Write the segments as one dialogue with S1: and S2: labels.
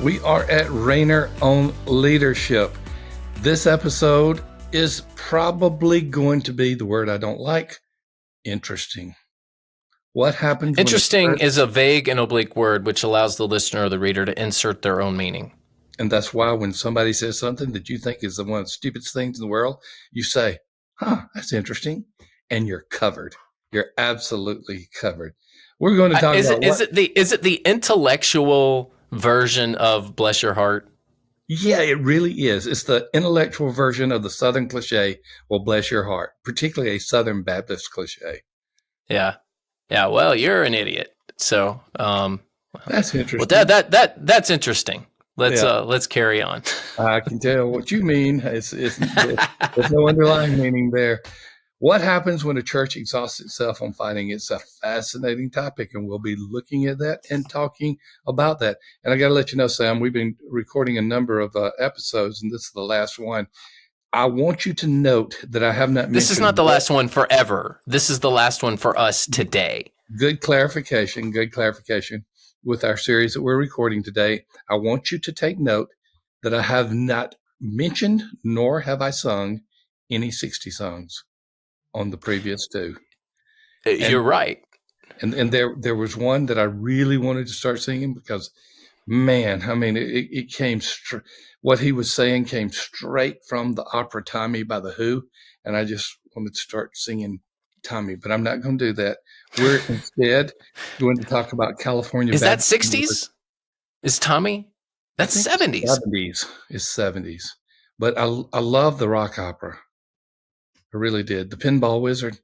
S1: We are at Rainer on Leadership. This episode is probably going to be the word I don't like, interesting. What happens?
S2: Interesting is a vague and oblique word which allows the listener or the reader to insert their own meaning.
S1: And that's why when somebody says something that you think is one of the stupidest things in the world, you say, that's interesting. And you're covered. You're absolutely covered. We're going to talk about
S2: is it the intellectual version of bless your heart?
S1: Yeah, it really is. It's the intellectual version of the Southern cliche, well, bless your heart, particularly a Southern Baptist cliche.
S2: Yeah. Yeah. Well, you're an idiot. So,
S1: that's interesting.
S2: Well, that's interesting. Let's carry on.
S1: I can tell what you mean. There's no underlying meaning there. What happens when a church exhausts itself on fighting? It's a fascinating topic, and we'll be looking at that and talking about that. And I got to let you know, Sam, we've been recording a number of episodes, and this is the last one. I want you to note that I have not mentioned.
S2: This is not the last one forever. This is the last one for us today.
S1: Good clarification. With our series that we're recording today. I want you to take note that I have not mentioned nor have I sung any 60 songs on the previous two.
S2: You're right.
S1: And there was one that I really wanted to start singing because, man, I mean, it came what he was saying came straight from the opera Tommy by The Who. And I just wanted to start singing Tommy, but I'm not going to do that. We're instead going to talk about California.
S2: Is that 60s? Is Tommy? That's 70s.
S1: 70s is 70s. But I love the rock opera. I really did. The Pinball Wizard,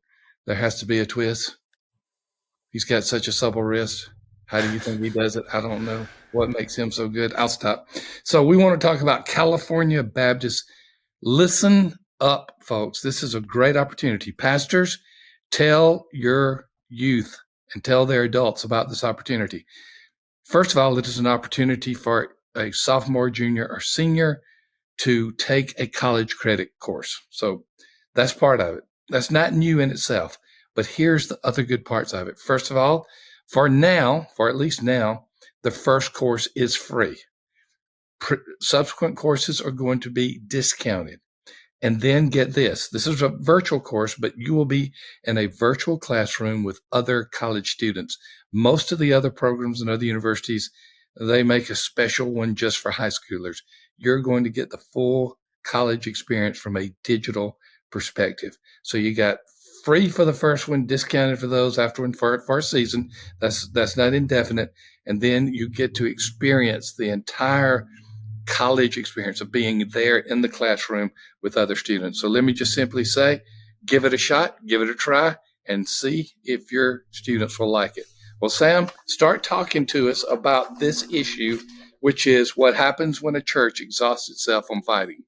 S1: there has to be a twist. He's got such a supple wrist. How do you think he does it? I don't know what makes him so good. I'll stop. So we want to talk about California Baptist. Listen up, folks. This is a great opportunity. Pastors, tell your youth and tell their adults about this opportunity. First of all, it is an opportunity for a sophomore, junior, or senior to take a college credit course. So that's part of it. That's not new in itself, but here's the other good parts of it. First of all, for at least now, the first course is free. Subsequent courses are going to be discounted. And then get this. This is a virtual course, but you will be in a virtual classroom with other college students. Most of the other programs and other universities, they make a special one just for high schoolers. You're going to get the full college experience from a digital perspective. So you got free for the first one, discounted for those afterward for a season. That's not indefinite. And then you get to experience the entire college experience of being there in the classroom with other students. So let me just simply say, give it a shot, give it a try, and see if your students will like it. Well, Sam, start talking to us about this issue, which is what happens when a church exhausts itself on fighting.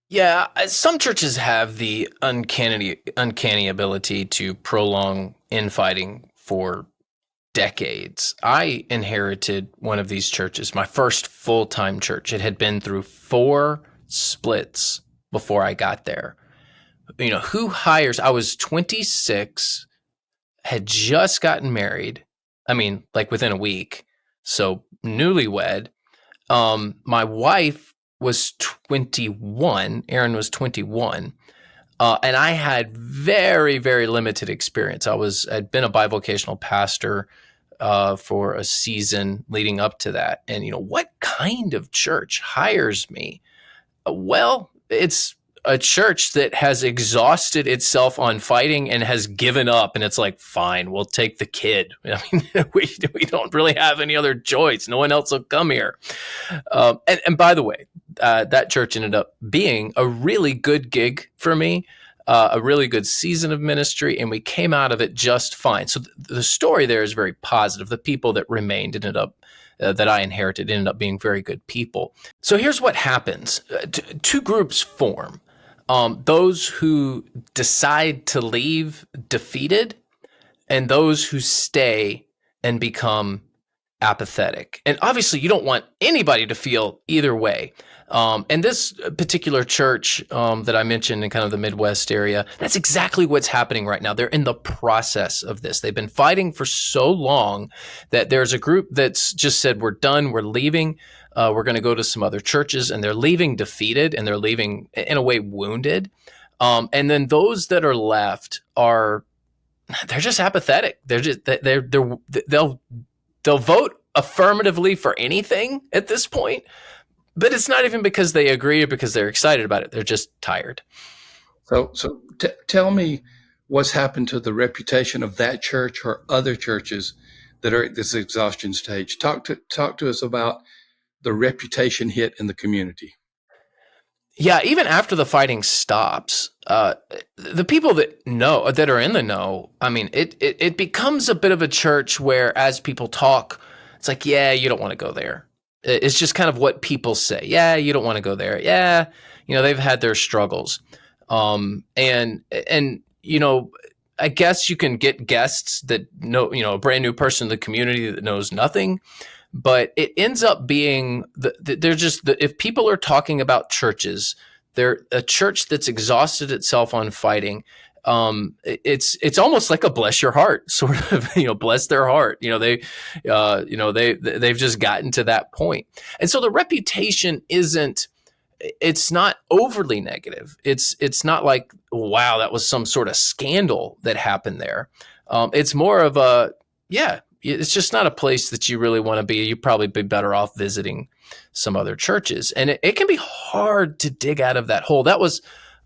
S2: Yeah, some churches have the uncanny ability to prolong infighting for decades. I inherited one of these churches, my first full-time church. It had been through 4 splits before I got there. You know, who hires? I was 26, had just gotten married. I mean, like within a week. So newlywed. My wife was 21. Erin was 21. And I had very, very limited experience. I'd been a bivocational pastor for a season leading up to that. And, you know, what kind of church hires me? Well, it's a church that has exhausted itself on fighting and has given up. And it's like, fine, we'll take the kid. I mean, we don't really have any other choice. No one else will come here. And by the way, that church ended up being a really good gig for me. A really good season of ministry, and we came out of it just fine. So the story there is very positive. The people that remained that I inherited ended up being very good people. So here's what happens. Two groups form. Those who decide to leave defeated, and those who stay and become apathetic. And obviously, you don't want anybody to feel either way. And this particular church that I mentioned in kind of the Midwest area, that's exactly what's happening right now. They're in the process of this. They've been fighting for so long that there's a group that's just said, we're done, we're leaving. We're going to go to some other churches, and they're leaving defeated, and they're leaving in a way wounded. And then those that are left they're just apathetic. They'll vote affirmatively for anything at this point, but it's not even because they agree or because they're excited about it. They're just tired.
S1: So tell me what's happened to the reputation of that church or other churches that are at this exhaustion stage. Talk to us about the reputation hit in the community.
S2: Yeah, even after the fighting stops, the people that are in the know, I mean, it becomes a bit of a church where, as people talk, it's like, yeah, you don't want to go there. It's just kind of what people say. Yeah, you don't want to go there. Yeah, they've had their struggles, and I guess you can get guests that know, a brand new person in the community that knows nothing, but it ends up being they're just if people are talking about churches, they're a church that's exhausted itself on fighting. It's almost like a bless your heart sort of, bless their heart. They've just gotten to that point, and so the reputation isn't. It's not overly negative. It's not like, wow, that was some sort of scandal that happened there. It's more of a, yeah, it's just not a place that you really want to be. You'd probably be better off visiting some other churches. And it can be hard to dig out of that hole. That was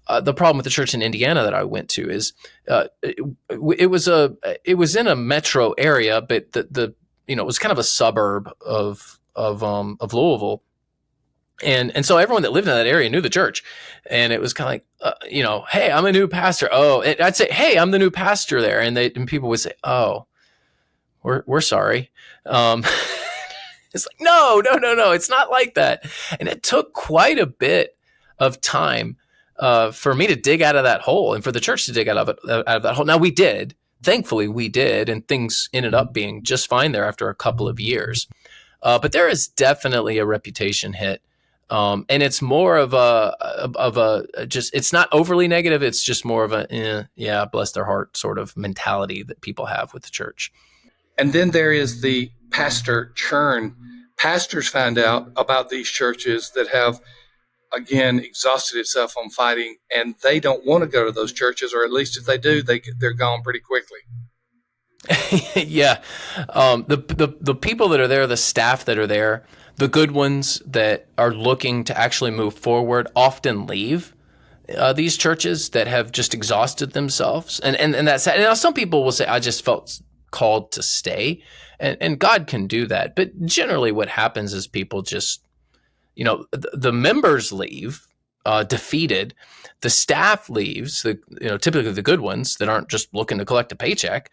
S2: the problem with the church in Indiana that I went to is it was in a metro area, but it was kind of a suburb of Louisville. And so everyone that lived in that area knew the church, and it was kind of like, hey, I'm a new pastor. Oh, and I'd say, hey, I'm the new pastor there, and people would say, oh, we're sorry. It's like, no, it's not like that. And it took quite a bit of time for me to dig out of that hole, and for the church to dig out of that hole. Now thankfully we did, and things ended up being just fine there after a couple of years. But there is definitely a reputation hit. And it's more of it's not overly negative. It's just more of yeah, bless their heart sort of mentality that people have with the church.
S1: And then there is the pastor churn. Pastors find out about these churches that have, again, exhausted itself on fighting, and they don't want to go to those churches, or at least if they do, they're gone pretty quickly.
S2: Yeah. The people that are there, the staff that are there, the good ones that are looking to actually move forward often leave these churches that have just exhausted themselves. And that's sad. And now some people will say, I just felt called to stay. And God can do that. But generally what happens is people just, the members leave defeated. The staff leaves, typically the good ones that aren't just looking to collect a paycheck.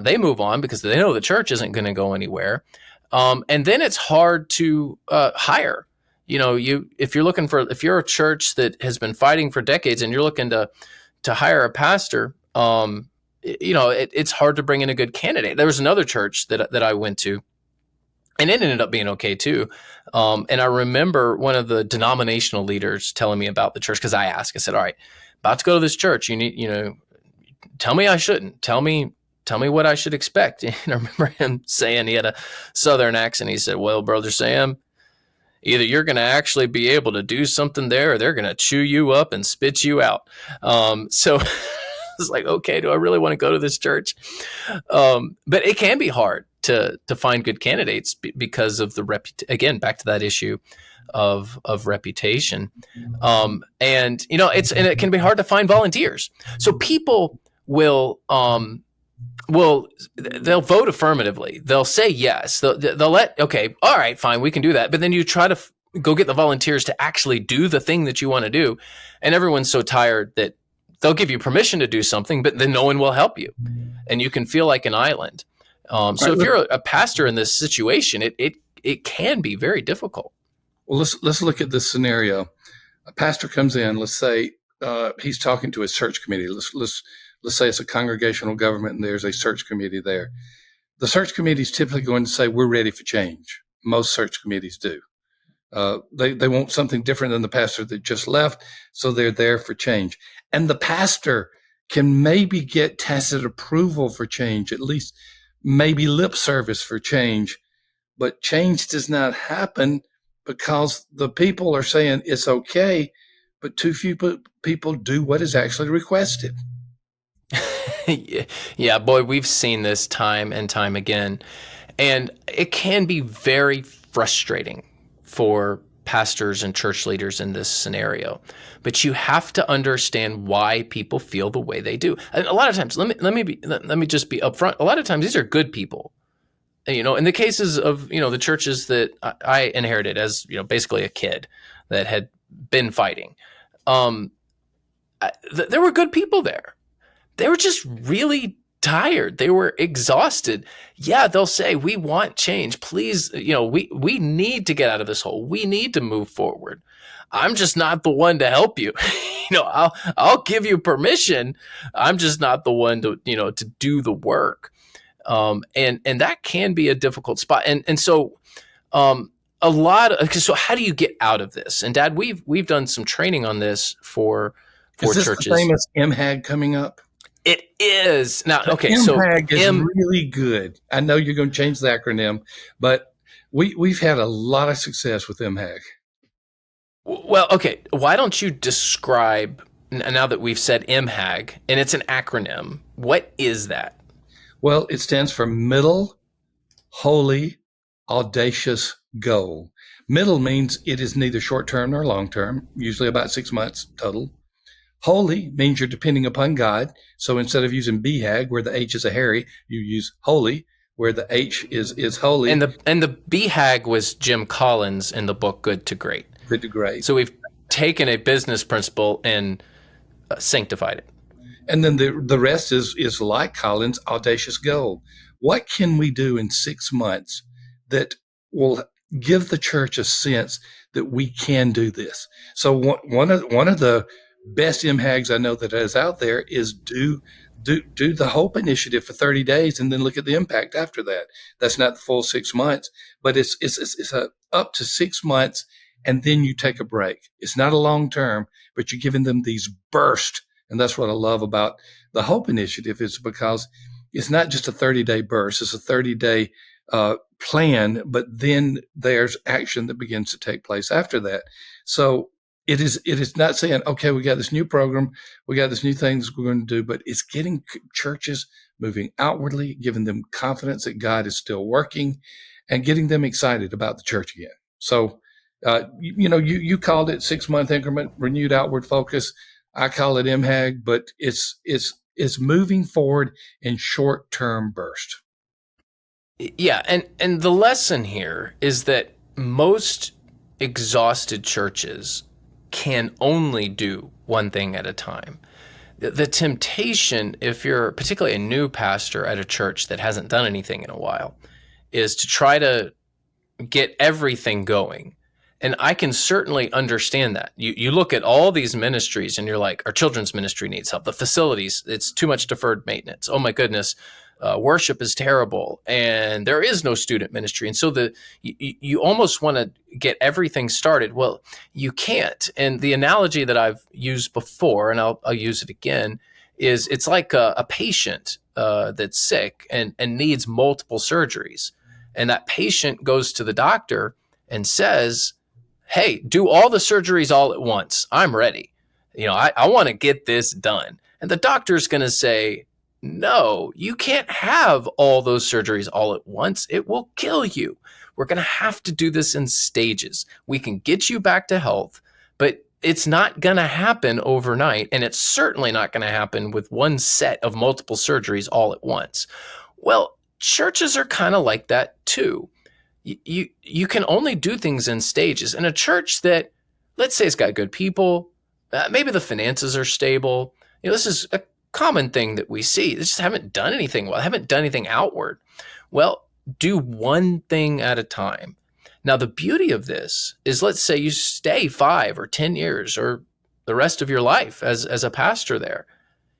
S2: They move on because they know the church isn't going to go anywhere. And then it's hard to hire. If you're a church that has been fighting for decades and you're looking to hire a pastor, it's hard to bring in a good candidate. There was another church that I went to, and it ended up being okay too. And I remember one of the denominational leaders telling me about the church, because I said, all right, about to go to this church. You need, tell me I shouldn't. Tell me what I should expect. And I remember him saying, he had a Southern accent. He said, well, Brother Sam, either you're going to actually be able to do something there, or they're going to chew you up and spit you out. So it's like, okay, do I really want to go to this church? But it can be hard to find good candidates because of again, back to that issue of reputation. And it can be hard to find volunteers. So people will they'll vote affirmatively. They'll say yes. They'll okay, all right, fine, we can do that. But then you try to go get the volunteers to actually do the thing that you want to do, and everyone's so tired that they'll give you permission to do something, but then no one will help you, and you can feel like an island. So if you're a pastor in this situation, it can be very difficult.
S1: Well, let's look at this scenario. A pastor comes in. Let's say he's talking to his search committee. Let's say it's a congregational government, and there's a search committee there. The search committee is typically going to say, "We're ready for change." Most search committees do. They want something different than the pastor that just left, so they're there for change. And the pastor can maybe get tacit approval for change, at least maybe lip service for change, but change does not happen because the people are saying it's okay, but too few people do what is actually requested.
S2: Yeah, boy, we've seen this time and time again. And it can be very frustrating for pastors and church leaders in this scenario. But you have to understand why people feel the way they do. And a lot of times, let me just be upfront. A lot of times these are good people. In the cases of, the churches that I inherited as, basically a kid that had been fighting. Um, there were good people there. They were just really tired. They were exhausted. Yeah, they'll say, we want change. Please, we need to get out of this hole. We need to move forward. I'm just not the one to help you. I'll give you permission. I'm just not the one to do the work. And that can be a difficult spot. And so um, so how do you get out of this? And Dad, we've done some training on this for
S1: Is this the
S2: churches.
S1: famous MHAG coming up?
S2: It is. Now,
S1: The
S2: okay, so
S1: MHAG is really good. I know you're going to change the acronym, but we've had a lot of success with MHAG.
S2: well, okay, why don't you describe, now that we've said MHAG and it's an acronym, what is that?
S1: Well, it stands for Middle Holy Audacious Goal. Middle means it is neither short term nor long term, usually about 6 months total. Holy means you're depending upon God. So instead of using BHAG, where the H is a Harry, you use holy, where the H is holy.
S2: And the BHAG was Jim Collins in the book Good to Great.
S1: Good to Great.
S2: So we've taken a business principle and sanctified it.
S1: And then the rest is like Collins' audacious goal. What can we do in 6 months that will give the church a sense that we can do this? So one of the best MHAGs I know that is out there is do the Hope Initiative for 30 days and then look at the impact after that. That's not the full 6 months, but it's up to 6 months, and then you take a break. It's not a long term, but you're giving them these bursts. And that's what I love about the Hope Initiative, is because it's not just a 30-day burst. It's a 30-day plan, but then there's action that begins to take place after that. So it is not saying, okay, we got this new program, we got this new things we're going to do, but it's getting churches moving outwardly, giving them confidence that God is still working, and getting them excited about the church again. So, you called it 6-month increment, renewed outward focus. I call it MHAG, but it's moving forward in short-term bursts.
S2: Yeah, and the lesson here is that most exhausted churches can only do one thing at a time. The temptation, if you're particularly a new pastor at a church that hasn't done anything in a while, is to try to get everything going. And I can certainly understand that. You look at all these ministries and you're like, our children's ministry needs help. The facilities, it's too much deferred maintenance. Oh my goodness, worship is terrible, and there is no student ministry. And so you almost want to get everything started. Well, you can't. And the analogy that I've used before, and I'll use it again, is it's like a patient that's sick and needs multiple surgeries. And that patient goes to the doctor and says, hey, do all the surgeries all at once. I'm ready. I want to get this done. And the doctor's going to say, no, you can't have all those surgeries all at once. It will kill you. We're going to have to do this in stages. We can get you back to health, but it's not going to happen overnight. And it's certainly not going to happen with one set of multiple surgeries all at once. Well, churches are kind of like that too. You can only do things in stages. In a church that, let's say, it's got good people, maybe the finances are stable. This is a common thing that we see. They just haven't done anything well, haven't done anything outward. Well, do one thing at a time. Now, the beauty of this is, let's say you stay 5 or 10 years or the rest of your life as a pastor there.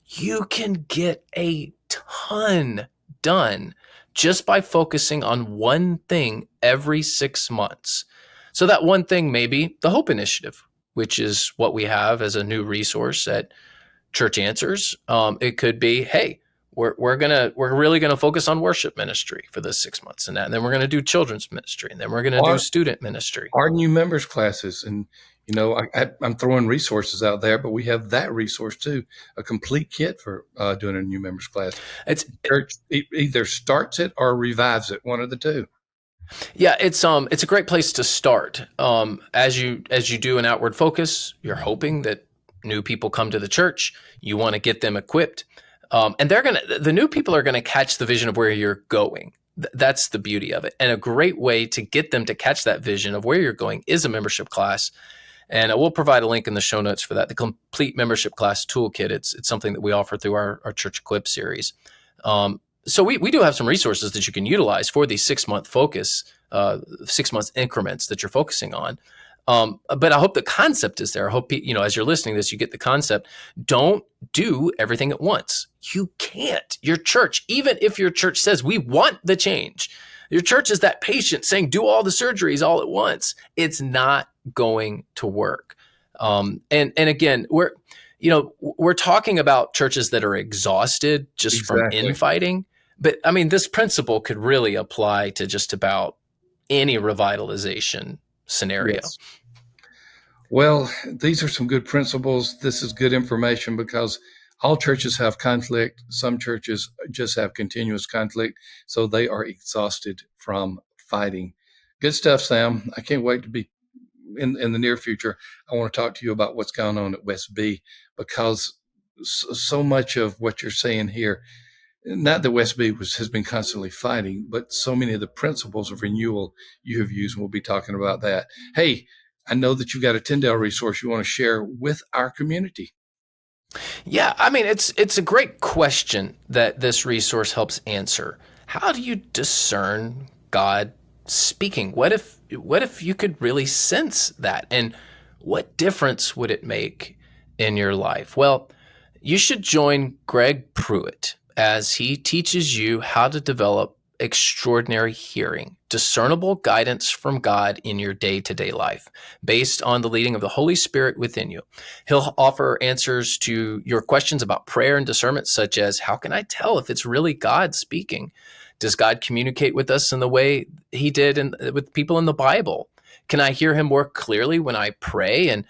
S2: You can get a ton done just by focusing on one thing every 6 months. So that one thing may be the Hope Initiative, which is what we have as a new resource at Church Answers. It could be, hey, we're really gonna focus on worship ministry for this 6 months, and then we're gonna do children's ministry, and then we're gonna do
S1: Our
S2: student ministry.
S1: our new members classes, and I'm throwing resources out there, but we have that resource too, a complete kit for doing a new members class.
S2: It's
S1: Church either starts it or revives it, one of the two.
S2: Yeah, it's a great place to start. As you do an outward focus, you're hoping that new people come to the church. You want to get them equipped, and the new people are gonna catch the vision of where you're going. That's the beauty of it, and a great way to get them to catch that vision of where you're going is a membership class. And I will provide a link in the show notes for that. The complete membership class toolkit. It's something that we offer through our Church Equip series. So we do have some resources that you can utilize for these 6 month focus, 6 months increments that you're focusing on. But I hope the concept is there. I hope, as you're listening to this, you get the concept. Don't do everything at once. You can't. Your church, even if your church says we want the change, your church is that patient saying do all the surgeries all at once. It's not going to work. And again, we're talking about churches that are exhausted just from
S1: Exactly.
S2: infighting. But I mean, this principle could really apply to just about any revitalization scenario.
S1: Yes. Well, these are some good principles. This is good information because all churches have conflict. Some churches just have continuous conflict. So they are exhausted from fighting. Good stuff, Sam. I can't wait to be in the near future. I want to talk to you about what's going on at West B because so much of what you're saying here, not that West B has been constantly fighting, but so many of the principles of renewal you have used. And we'll be talking about that. Hey, I know that you've got a Tyndale resource you want to share with our community.
S2: Yeah, I mean, it's a great question that this resource helps answer. How do you discern God speaking? What if you could really sense that? And what difference would it make in your life? Well, you should join Greg Pruitt as he teaches you how to develop extraordinary hearing, discernible guidance from God in your day to day life, based on the leading of the Holy Spirit within you. He'll offer answers to your questions about prayer and discernment, such as how can I tell if it's really God speaking? Does God communicate with us in the way he did with people in the Bible? Can I hear him more clearly when I pray? And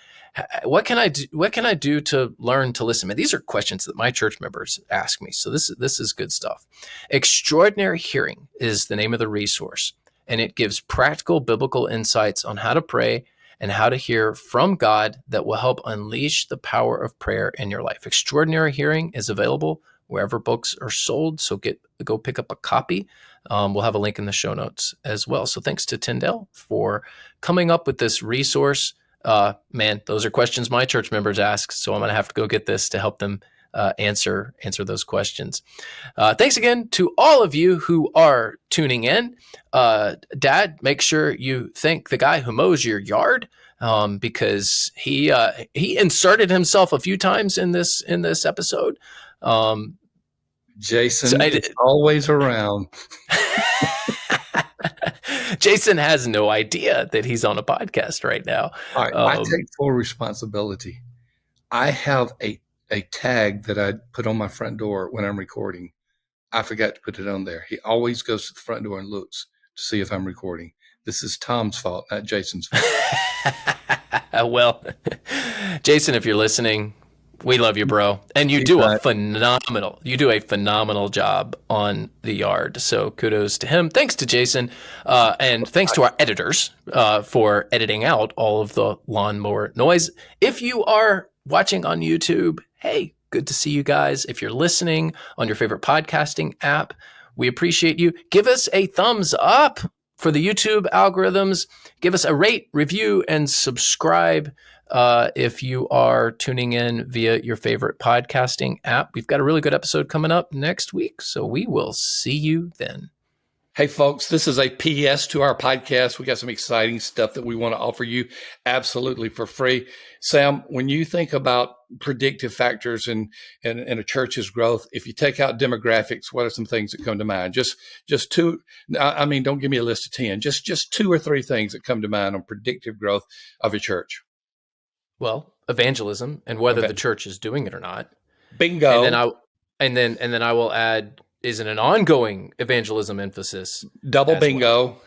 S2: what can I do? What can I do to learn to listen? And these are questions that my church members ask me. So this is good stuff. Extraordinary Hearing is the name of the resource, and it gives practical biblical insights on how to pray and how to hear from God that will help unleash the power of prayer in your life. Extraordinary Hearing is available wherever books are sold. So go pick up a copy. We'll have a link in the show notes as well. So thanks to Tyndale for coming up with this resource. Man, those are questions my church members ask. So I'm going to have to go get this to help them answer those questions. Thanks again to all of you who are tuning in. Dad, make sure you thank the guy who mows your yard because he inserted himself a few times in this episode.
S1: Jason is always around.
S2: Jason has no idea that he's on a podcast right now.
S1: All right, I take full responsibility. I have a tag that I put on my front door when I'm recording. I forgot to put it on there. He always goes to the front door and looks to see if I'm recording. This is Tom's fault, not Jason's fault.
S2: Well, Jason, if you're listening, we love you, bro. And you do a phenomenal job on the yard. So kudos to him. Thanks to Jason. And thanks to our editors for editing out all of the lawnmower noise. If you are watching on YouTube, hey, good to see you guys. If you're listening on your favorite podcasting app, we appreciate you. Give us a thumbs up for the YouTube algorithms. Give us a rate, review, and subscribe. If you are tuning in via your favorite podcasting app. We've got a really good episode coming up next week, so we will see you then.
S1: Hey, folks, this is a PS to our podcast. We got some exciting stuff that we want to offer you absolutely for free. Sam, when you think about predictive factors in a church's growth, if you take out demographics, what are some things that come to mind? Just two. I mean, don't give me a list of 10. Just two or three things that come to mind on predictive growth of a church.
S2: Well, evangelism and whether the church is doing it or not.
S1: Bingo.
S2: And then And then I will add, is it an ongoing evangelism emphasis?
S1: Double
S2: as
S1: bingo,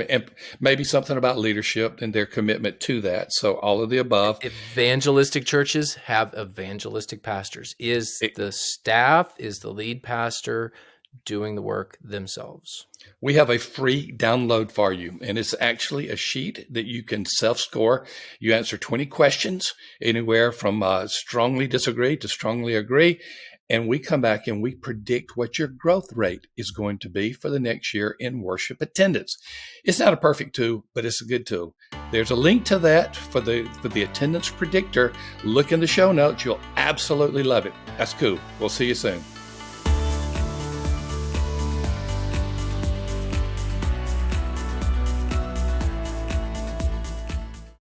S1: and maybe something about leadership and their commitment to that. So all of the above.
S2: Evangelistic churches have evangelistic pastors. Is the staff, is the lead pastor doing the work themselves?
S1: We have a free download for you, and it's actually a sheet that you can self-score. You answer 20 questions, anywhere from strongly disagree to strongly agree, and we come back and we predict what your growth rate is going to be for the next year in worship attendance. It's not a perfect tool, but it's a good tool. There's a link to that for the attendance predictor. Look in the show notes. You'll absolutely love it. That's cool. We'll see you soon.